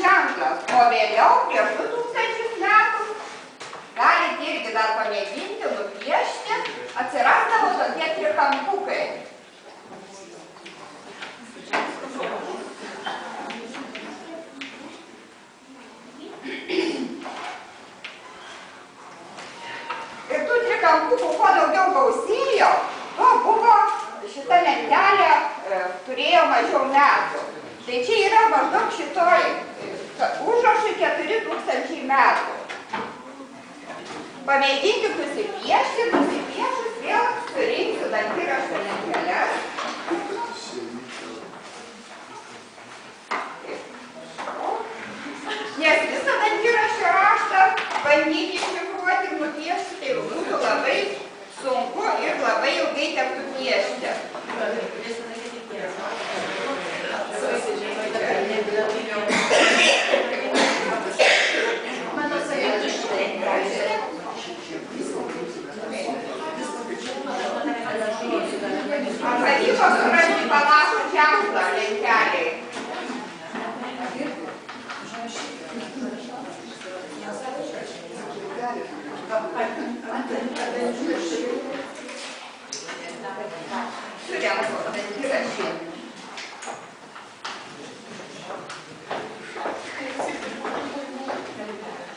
ženklas, o vėliau prieš 2000 metų galite irgi dar pamėginti nupiešti, atsirasdavo tokie trikampukai. Ir tų trikampukų kuo daugiau gausėjo, tuo buvo šita lentelė turėjo mažiau metų. Tai čia yra maždaug šitoj užrašui 4000 metų. Pamėginkit nusipiešti, nusipiešus vėl surinksiu dantiraščio lenteles. Nes visą dantiraščio raštą bandyti iššifruoti ir nupiešti, tai būtų labai sunku ir labai ilgai tektų piešti. Pavyko surasti panašų ženklą lentelėj. Surenku dantiraštį.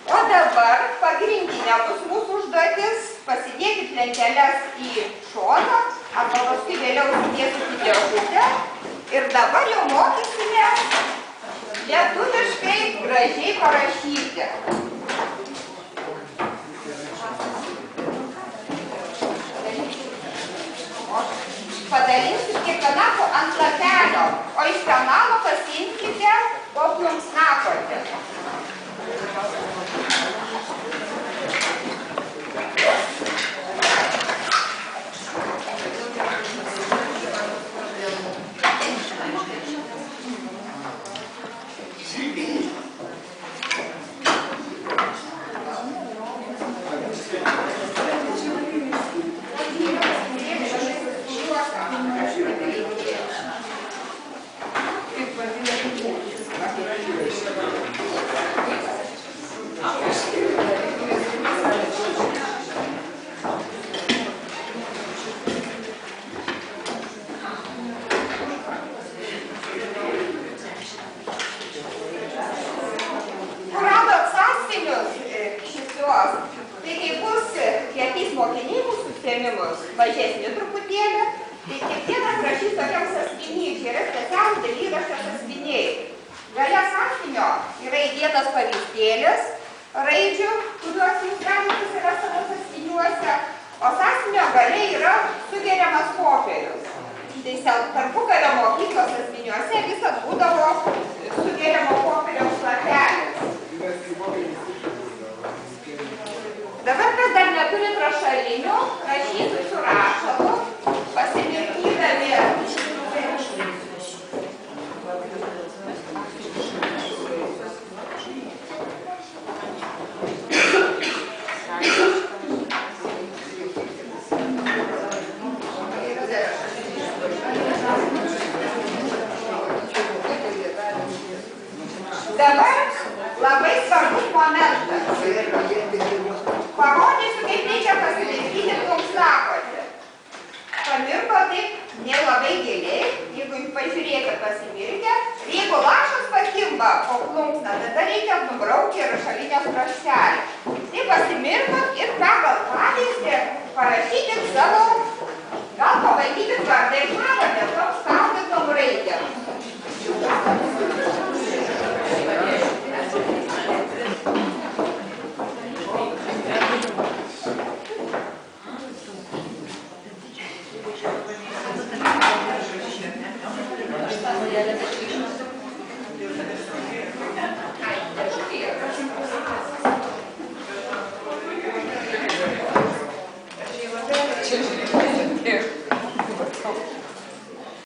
O dabar pagrindinė bus mūsų užduotis. Pasidėkit lenteles į šoną, arba paskui vėliau įdėsit į dėžutę. Ir dabar jau mokysime lietuviškai gražiai parašyti. Padalinsit kiekvieną ant lapelio, o iš penalo pasiimkite po plunksnakotį. Mažesnį truputėlį, tai kiekvienas rašys tokiam sąskiniui, čia yra specialūs dalyraščio sąskiniai. Gale sąskinio yra įdėtas pavyzdėlis raidžių, kuriuos jūs galite susirasti savo sąskiniuose, o sąskinio gale yra sugeriamas popierius. Tai tarpukario mokyklos sąskiniuose visad būdavo sugeriamo popieriaus lapelis. Dabar, kas dar neturit rašalinių, rašysit su rašalu, pasimirkydami. Dabar labai svarbus momentas. Parodysiu, kaip reikia pasimirkyti plunksnakotį. Pamirko taip ne labai giliai, jeigu jūs pažiūrėkit pasimirkę. Jeigu lašas pakimba po plunksną, tada reikia nubraukti rašalinės kraštelį. Tai pasimirkot ir pagal pavyzdį